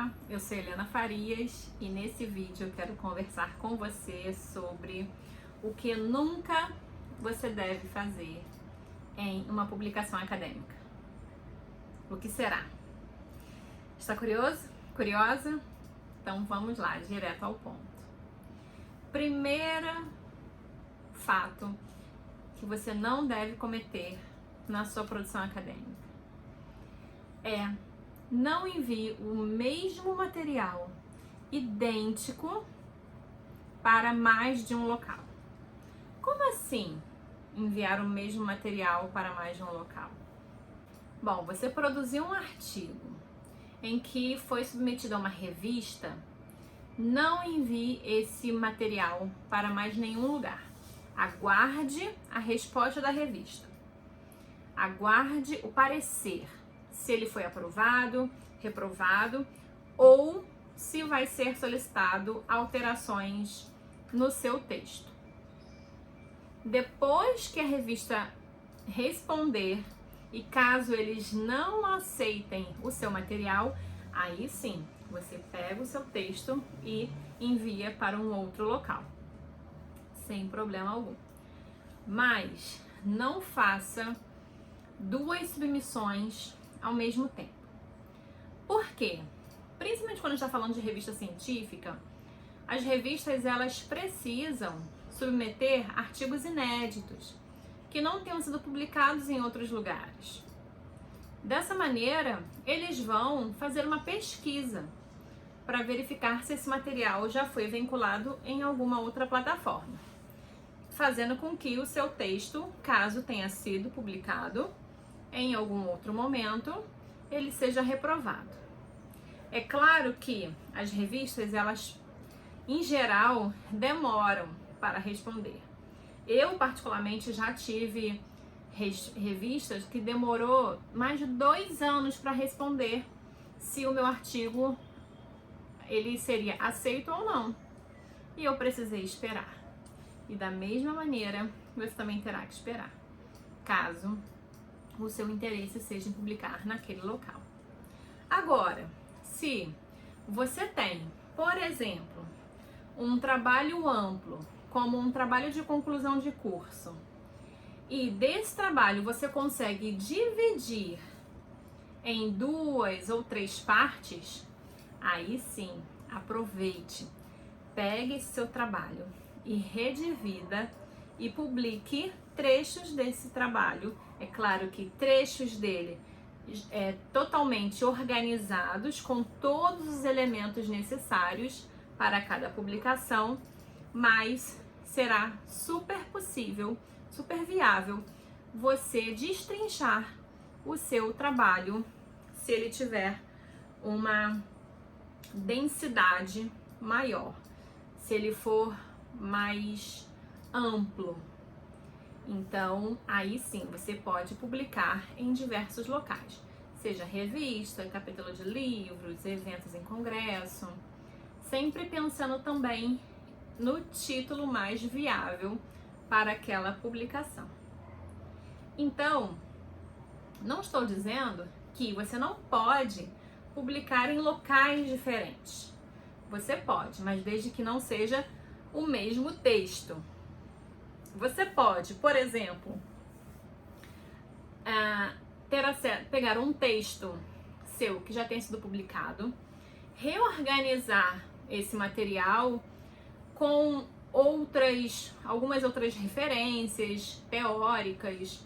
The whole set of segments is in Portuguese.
Olá, eu sou Helena Farias e nesse vídeo eu quero conversar com você sobre o que nunca você deve fazer em uma publicação acadêmica. O que será? Está curioso? Curiosa? Então vamos lá, direto ao ponto. Primeiro fato que você não deve cometer na sua produção acadêmica é: não envie o mesmo material idêntico para mais de um local. Como assim enviar o mesmo material para mais de um local? Bom, você produziu um artigo em que foi submetido a uma revista, não envie esse material para mais nenhum lugar. Aguarde a resposta da revista. Aguarde o parecer, se ele foi aprovado, reprovado ou se vai ser solicitado alterações no seu texto. Depois que a revista responder e caso eles não aceitem o seu material, aí sim, você pega o seu texto e envia para um outro local, sem problema algum. Mas não faça duas submissões ao mesmo tempo. Por quê? Principalmente quando a gente está falando de revista científica, as revistas elas precisam submeter artigos inéditos que não tenham sido publicados em outros lugares. Dessa maneira, eles vão fazer uma pesquisa para verificar se esse material já foi vinculado em alguma outra plataforma, fazendo com que o seu texto, caso tenha sido publicado em algum outro momento, ele seja reprovado. É claro que as revistas, elas, em geral, demoram para responder. Eu, particularmente, já tive revistas que demorou mais de 2 anos para responder se o meu artigo ele seria aceito ou não. E eu precisei esperar. E da mesma maneira, você também terá que esperar, caso o seu interesse seja em publicar naquele local. Agora, se você tem, por exemplo, um trabalho amplo, como um trabalho de conclusão de curso, e desse trabalho você consegue dividir em 2 ou 3 partes, aí sim, aproveite, pegue esse seu trabalho e redivida e publique trechos desse trabalho. É claro que trechos dele totalmente organizados, com todos os elementos necessários para cada publicação, mas será super possível, super viável você destrinchar o seu trabalho se ele tiver uma densidade maior, se ele for mais amplo. Então, aí sim, você pode publicar em diversos locais, seja revista, capítulo de livros, eventos em congresso, sempre pensando também no título mais viável para aquela publicação. Então, não estou dizendo que você não pode publicar em locais diferentes. Você pode, mas desde que não seja o mesmo texto. Você pode, por exemplo, pegar um texto seu que já tem sido publicado, reorganizar esse material com algumas outras referências teóricas,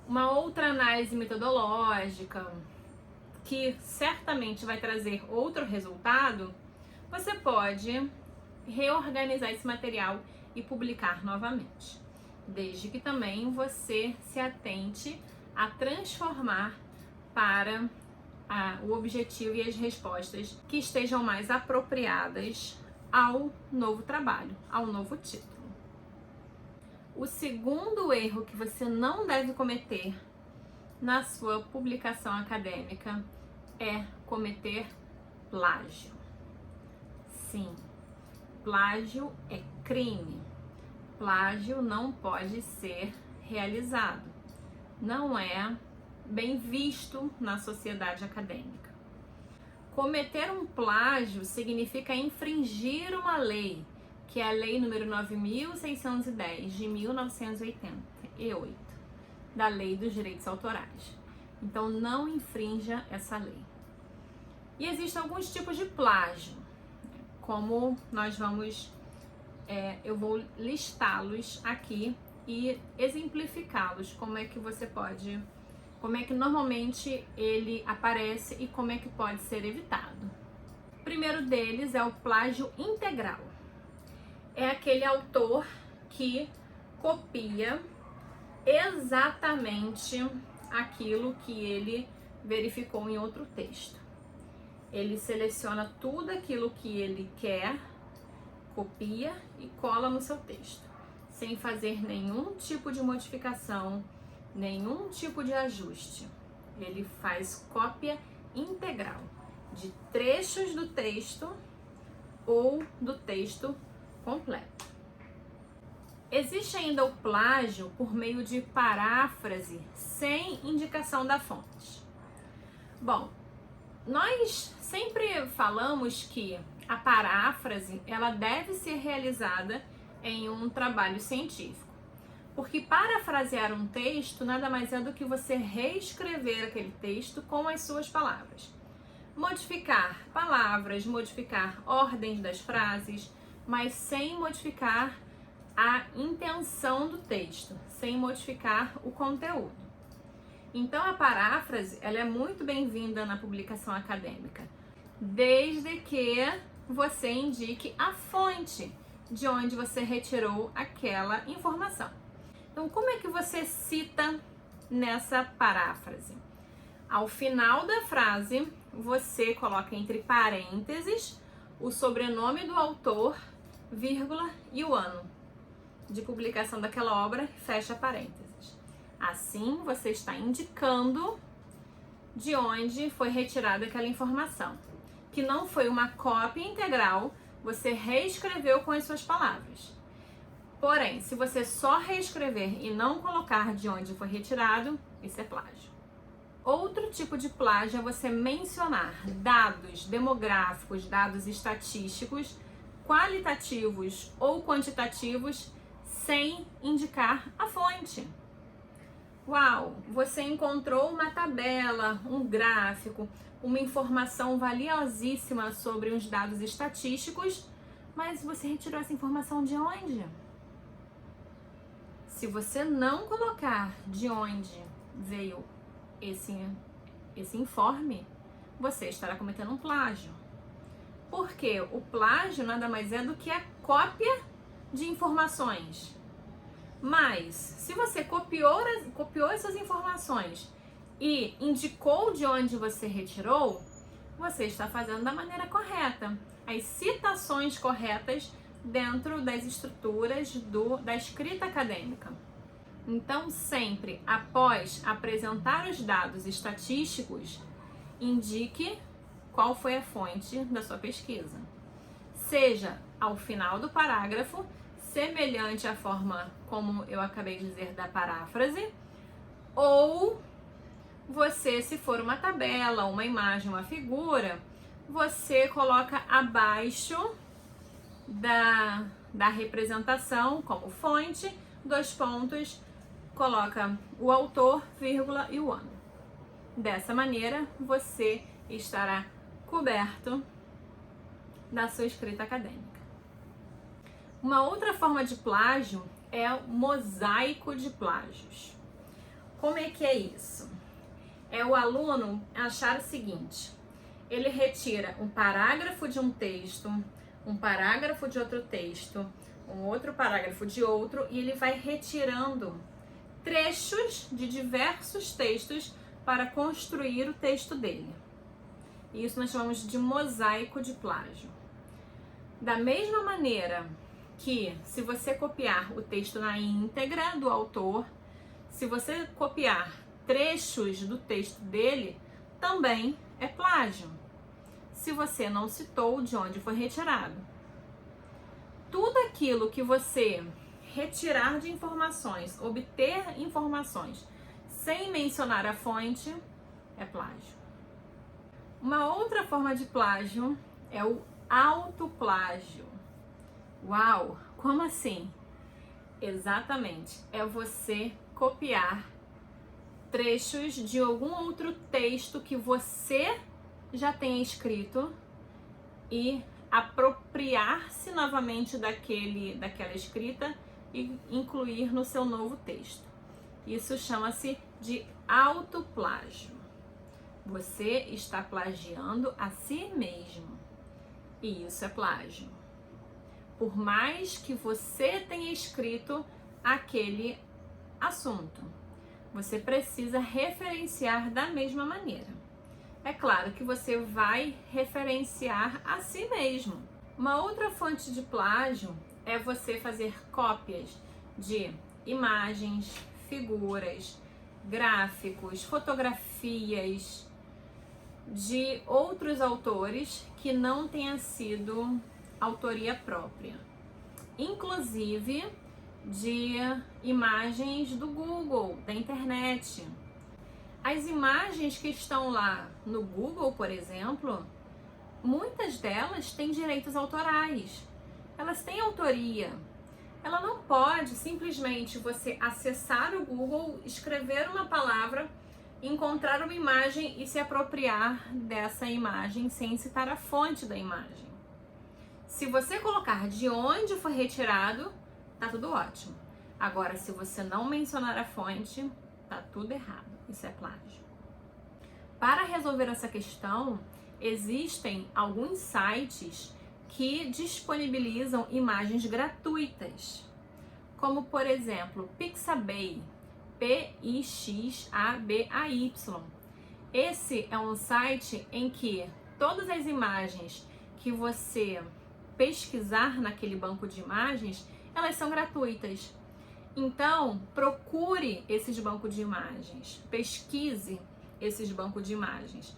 uma outra análise metodológica, que certamente vai trazer outro resultado. Você pode reorganizar esse material e publicar novamente, desde que também você se atente a transformar para o objetivo e as respostas que estejam mais apropriadas ao novo trabalho, ao novo título. O segundo erro que você não deve cometer na sua publicação acadêmica é cometer plágio. Sim, plágio é crime. Plágio não pode ser realizado. Não é bem visto na sociedade acadêmica. Cometer um plágio significa infringir uma lei, que é a lei número 9.610 de 1988, da Lei dos Direitos Autorais. Então não infrinja essa lei. E existem alguns tipos de plágio, como nós vamos, eu vou listá-los aqui e exemplificá-los, como é que você pode, como é que normalmente ele aparece e como é que pode ser evitado. O primeiro deles é o plágio integral. É aquele autor que copia exatamente aquilo que ele verificou em outro texto. Ele seleciona tudo aquilo que ele quer, copia e cola no seu texto, sem fazer nenhum tipo de modificação, nenhum tipo de ajuste. Ele faz cópia integral de trechos do texto ou do texto completo. Existe ainda o plágio por meio de paráfrase sem indicação da fonte. Bom, nós sempre falamos que a paráfrase ela deve ser realizada em um trabalho científico, porque parafrasear um texto nada mais é do que você reescrever aquele texto com as suas palavras. Modificar palavras, modificar ordens das frases, mas sem modificar a intenção do texto, sem modificar o conteúdo. Então a paráfrase ela é muito bem-vinda na publicação acadêmica, desde que você indique a fonte de onde você retirou aquela informação. Então como é que você cita nessa paráfrase? Ao final da frase, você coloca entre parênteses o sobrenome do autor, vírgula e o ano de publicação daquela obra, fecha parênteses. Assim, você está indicando de onde foi retirada aquela informação, que não foi uma cópia integral, você reescreveu com as suas palavras. Porém, se você só reescrever e não colocar de onde foi retirado, isso é plágio. Outro tipo de plágio é você mencionar dados demográficos, dados estatísticos, qualitativos ou quantitativos, sem indicar a fonte. Uau, você encontrou uma tabela, um gráfico, uma informação valiosíssima sobre os dados estatísticos, mas você retirou essa informação de onde? Se você não colocar de onde veio esse informe, você estará cometendo um plágio. Porque o plágio nada mais é do que a cópia de informações. Mas, se você copiou essas informações e indicou de onde você retirou, você está fazendo da maneira correta. As citações corretas dentro das estruturas da escrita acadêmica. Então, sempre após apresentar os dados estatísticos, indique qual foi a fonte da sua pesquisa. Seja ao final do parágrafo, semelhante à forma como eu acabei de dizer da paráfrase, ou você, se for uma tabela, uma imagem, uma figura, você coloca abaixo da representação como fonte, 2 pontos, coloca o autor, vírgula e o ano. Dessa maneira, você estará coberto da sua escrita acadêmica. Uma outra forma de plágio é o mosaico de plágios. Como é que é isso? É o aluno achar o seguinte: ele retira um parágrafo de um texto, um parágrafo de outro texto, um outro parágrafo de outro, e ele vai retirando trechos de diversos textos para construir o texto dele. Isso nós chamamos de mosaico de plágio. Da mesma maneira que, se você copiar o texto na íntegra do autor, se você copiar trechos do texto dele, também é plágio, se você não citou de onde foi retirado. Tudo aquilo que você retirar de informações, obter informações, sem mencionar a fonte, é plágio. Uma outra forma de plágio é o autoplágio. Uau, como assim? Exatamente, é você copiar trechos de algum outro texto que você já tenha escrito e apropriar-se novamente daquela escrita e incluir no seu novo texto. Isso chama-se de autoplágio. Você está plagiando a si mesmo. E isso é plágio. Por mais que você tenha escrito aquele assunto, você precisa referenciar da mesma maneira. É claro que você vai referenciar a si mesmo. Uma outra fonte de plágio é você fazer cópias de imagens, figuras, gráficos, fotografias de outros autores que não tenha sido autoria própria. Inclusive de imagens do Google, da internet. As imagens que estão lá no Google, por exemplo, muitas delas têm direitos autorais. Elas têm autoria. Ela não pode simplesmente você acessar o Google, escrever uma palavra, encontrar uma imagem e se apropriar dessa imagem sem citar a fonte da imagem. Se você colocar de onde foi retirado, tá tudo ótimo. Agora, se você não mencionar a fonte, tá tudo errado. Isso é plágio. Para resolver essa questão, existem alguns sites que disponibilizam imagens gratuitas, como por exemplo Pixabay, Pixabay. Esse é um site em que todas as imagens que você pesquisar naquele banco de imagens, elas são gratuitas. Então, procure esses bancos de imagens, pesquise esses bancos de imagens.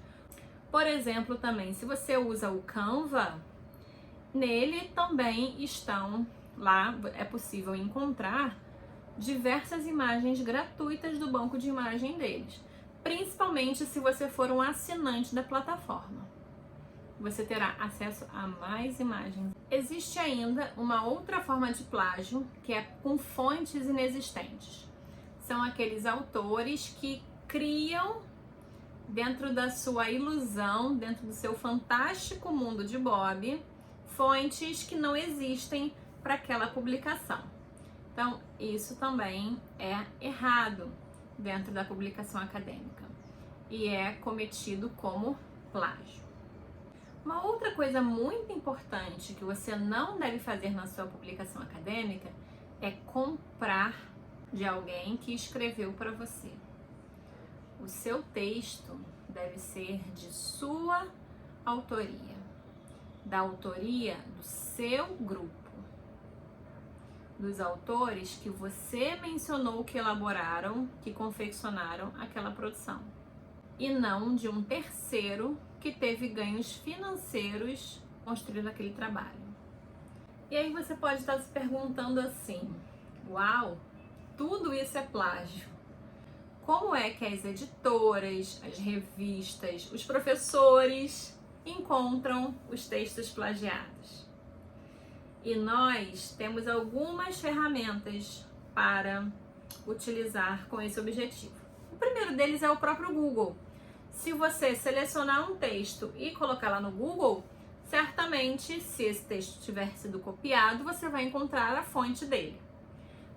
Por exemplo, também, se você usa o Canva, nele também estão lá, é possível encontrar diversas imagens gratuitas do banco de imagem deles, principalmente se você for um assinante da plataforma. Você terá acesso a mais imagens. Existe ainda uma outra forma de plágio, que é com fontes inexistentes. São aqueles autores que criam, dentro da sua ilusão, dentro do seu fantástico mundo de Bob, fontes que não existem para aquela publicação. Então, isso também é errado dentro da publicação acadêmica e é cometido como plágio. Uma outra coisa muito importante que você não deve fazer na sua publicação acadêmica é comprar de alguém que escreveu para você. O seu texto deve ser de sua autoria, da autoria do seu grupo, dos autores que você mencionou que elaboraram, que confeccionaram aquela produção, e não de um terceiro que teve ganhos financeiros construindo aquele trabalho. E aí você pode estar se perguntando assim: uau, tudo isso é plágio. Como é que as editoras, as revistas, os professores encontram os textos plagiados? E nós temos algumas ferramentas para utilizar com esse objetivo. O primeiro deles é o próprio Google. Se você selecionar um texto e colocar lá no Google, certamente, se esse texto tiver sido copiado, você vai encontrar a fonte dele.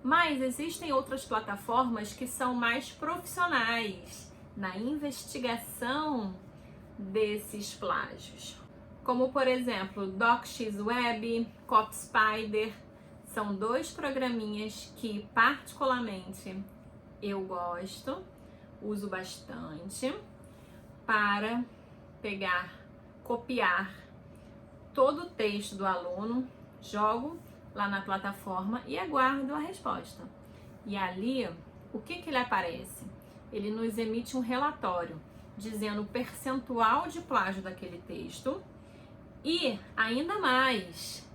Mas existem outras plataformas que são mais profissionais na investigação desses plágios, como por exemplo DocXWeb, CopySpider. São dois programinhas que particularmente eu gosto, uso bastante para copiar todo o texto do aluno, jogo lá na plataforma e aguardo a resposta. E ali, o que ele aparece? Ele nos emite um relatório dizendo o percentual de plágio daquele texto e, ainda mais,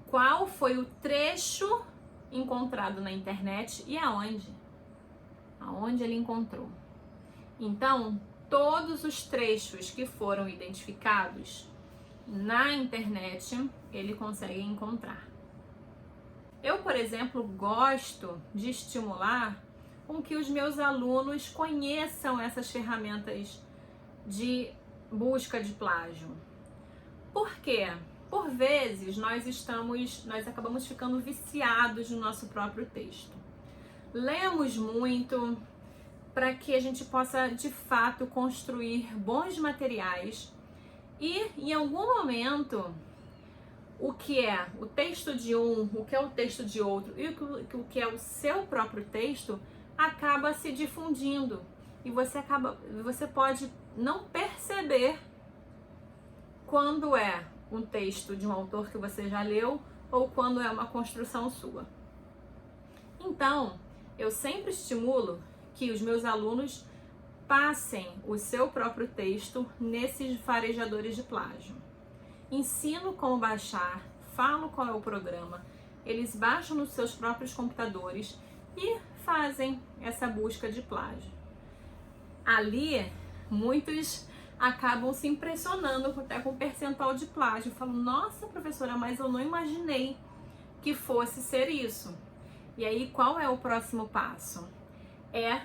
qual foi o trecho encontrado na internet e aonde ele encontrou. Então, todos os trechos que foram identificados na internet, ele consegue encontrar. Eu, por exemplo, gosto de estimular com que os meus alunos conheçam essas ferramentas de busca de plágio. Por quê? Por vezes nós acabamos ficando viciados no nosso próprio texto. Lemos muito para que a gente possa de fato construir bons materiais e em algum momento o que é o texto de um, o que é o texto de outro e o que é o seu próprio texto acaba se difundindo e você pode não perceber quando é um texto de um autor que você já leu ou quando é uma construção sua. Então, eu sempre estimulo que os meus alunos passem o seu próprio texto nesses farejadores de plágio. Ensino como baixar, falo qual é o programa, eles baixam nos seus próprios computadores e fazem essa busca de plágio. Ali, muitos acabam se impressionando até com o percentual de plágio. Falam, nossa professora, mas eu não imaginei que fosse ser isso. E aí, qual é o próximo passo? É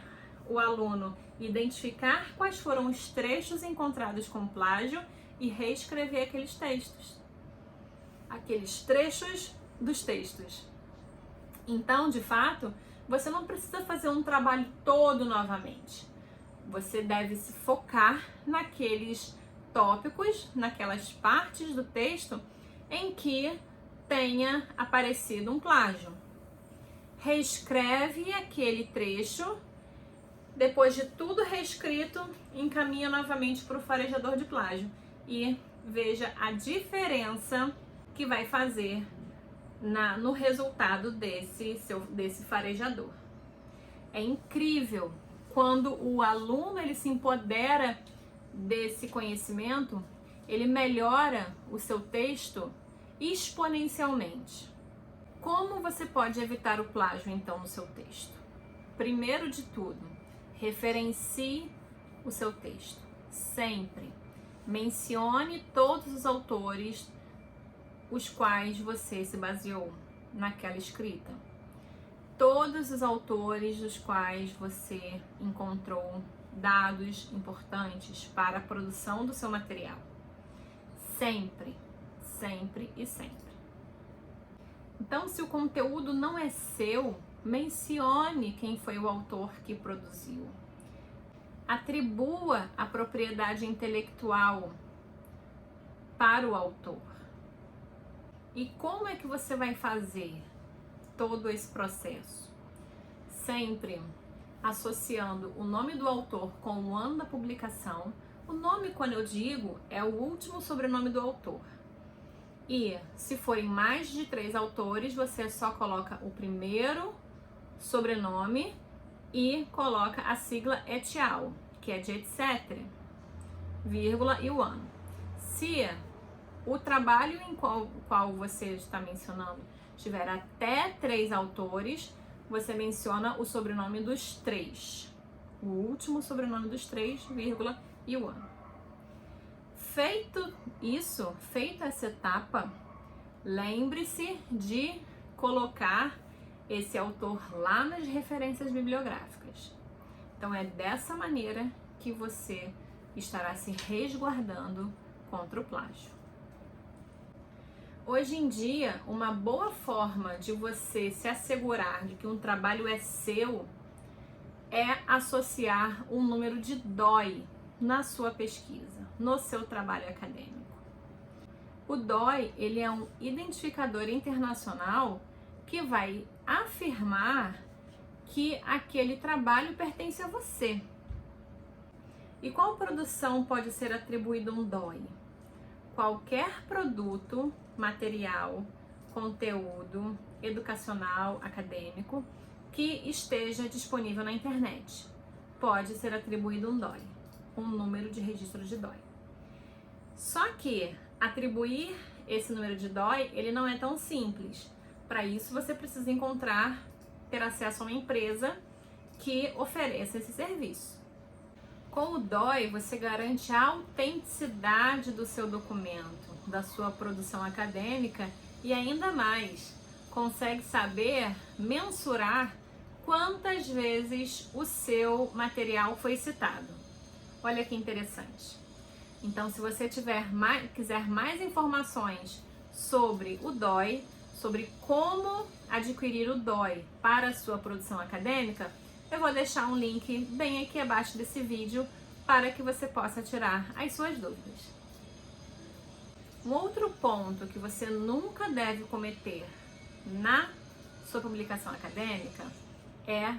o aluno identificar quais foram os trechos encontrados com plágio e reescrever aqueles textos. Aqueles trechos dos textos. Então, de fato, você não precisa fazer um trabalho todo novamente. Você deve se focar naqueles tópicos, naquelas partes do texto em que tenha aparecido um plágio. Reescreve aquele trecho, depois de tudo reescrito, encaminha novamente para o farejador de plágio e veja a diferença que vai fazer no resultado desse farejador. É incrível quando o aluno ele se empodera desse conhecimento, ele melhora o seu texto exponencialmente. Como você pode evitar o plágio então no seu texto? Primeiro de tudo, referencie o seu texto. Sempre mencione todos os autores os quais você se baseou naquela escrita. Todos os autores dos quais você encontrou dados importantes para a produção do seu material. Sempre, sempre e sempre. Então, se o conteúdo não é seu, mencione quem foi o autor que produziu. Atribua a propriedade intelectual para o autor. E como é que você vai fazer todo esse processo? Sempre associando o nome do autor com o ano da publicação. O nome, quando eu digo, é o último sobrenome do autor. E se forem mais de 3 autores, você só coloca o primeiro sobrenome e coloca a sigla et al, que é de etc, vírgula e o ano. Se o trabalho em qual você está mencionando tiver até 3 autores, você menciona o sobrenome dos 3, o último sobrenome dos 3, vírgula e o ano. Feito isso, feita essa etapa, lembre-se de colocar esse autor lá nas referências bibliográficas. Então é dessa maneira que você estará se resguardando contra o plágio. Hoje em dia, uma boa forma de você se assegurar de que um trabalho é seu é associar um número de DOI na sua pesquisa, no seu trabalho acadêmico. O DOI, ele é um identificador internacional que vai afirmar que aquele trabalho pertence a você. E qual produção pode ser atribuída um DOI? Qualquer produto, material, conteúdo educacional, acadêmico, que esteja disponível na internet. Pode ser atribuído um DOI, um número de registro de DOI. Só que atribuir esse número de DOI, ele não é tão simples. Para isso, você precisa ter acesso a uma empresa que ofereça esse serviço. Com o DOI, você garante a autenticidade do seu documento, da sua produção acadêmica e ainda mais, consegue saber mensurar quantas vezes o seu material foi citado. Olha que interessante. Então, se você quiser mais informações sobre o DOI, sobre como adquirir o DOI para a sua produção acadêmica, eu vou deixar um link bem aqui abaixo desse vídeo para que você possa tirar as suas dúvidas. Um outro ponto que você nunca deve cometer na sua publicação acadêmica é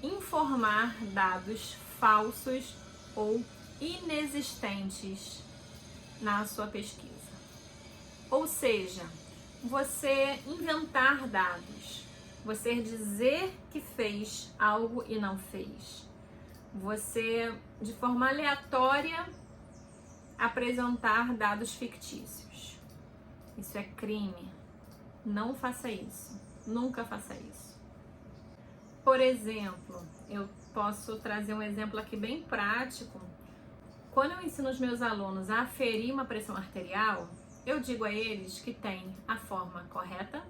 informar dados falsos ou inexistentes na sua pesquisa. Ou seja, você inventar dados, você dizer que fez algo e não fez, você de forma aleatória apresentar dados fictícios. Isso é crime. Não faça isso. Nunca faça isso. Por exemplo, eu posso trazer um exemplo aqui bem prático. Quando eu ensino os meus alunos a aferir uma pressão arterial, eu digo a eles que tem a forma correta,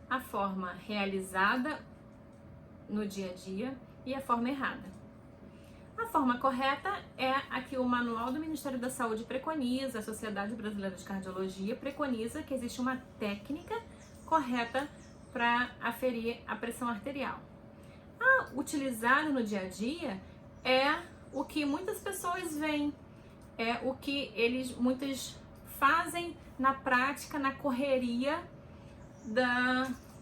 a forma realizada no dia a dia e a forma errada. A forma correta é a que o Manual do Ministério da Saúde preconiza, a Sociedade Brasileira de Cardiologia preconiza que existe uma técnica correta para aferir a pressão arterial. A utilizada no dia a dia é o que muitas pessoas veem, é o que muitos fazem na prática, na correria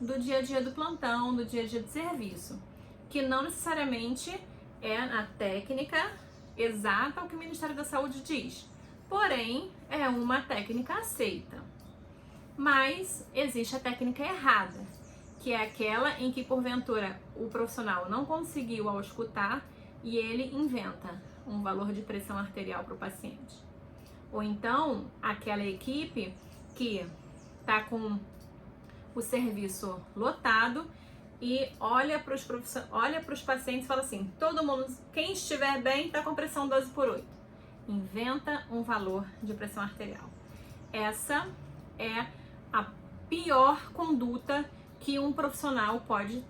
do dia a dia do plantão, do dia a dia do serviço, que não necessariamente é a técnica exata o que o Ministério da Saúde diz, porém é uma técnica aceita. Mas existe a técnica errada, que é aquela em que porventura o profissional não conseguiu ao escutar e ele inventa um valor de pressão arterial para o paciente. Ou então aquela equipe que está com o serviço lotado e olha para os pacientes e fala assim: todo mundo, quem estiver bem, está com pressão 12/8. Inventa um valor de pressão arterial. Essa é a pior conduta que um profissional pode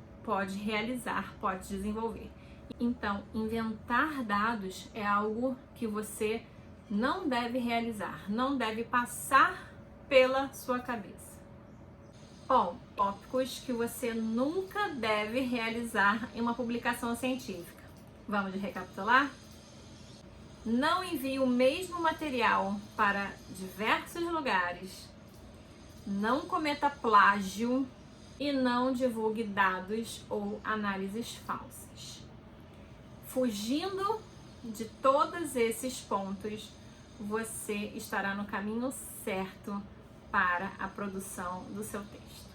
realizar, pode desenvolver. Então, inventar dados é algo que você não deve realizar, não deve passar pela sua cabeça. Bom, tópicos que você nunca deve realizar em uma publicação científica. Vamos recapitular? Não envie o mesmo material para diversos lugares, não cometa plágio e não divulgue dados ou análises falsas. Fugindo de todos esses pontos, você estará no caminho certo para a produção do seu texto.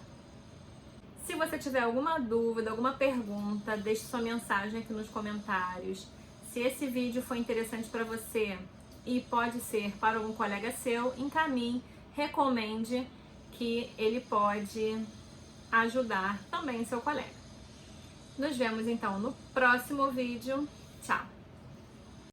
Se você tiver alguma dúvida, alguma pergunta, deixe sua mensagem aqui nos comentários. Se esse vídeo foi interessante para você e pode ser para algum colega seu, encaminhe, recomende, que ele pode ajudar também seu colega. Nos vemos então no próximo vídeo. Tchau!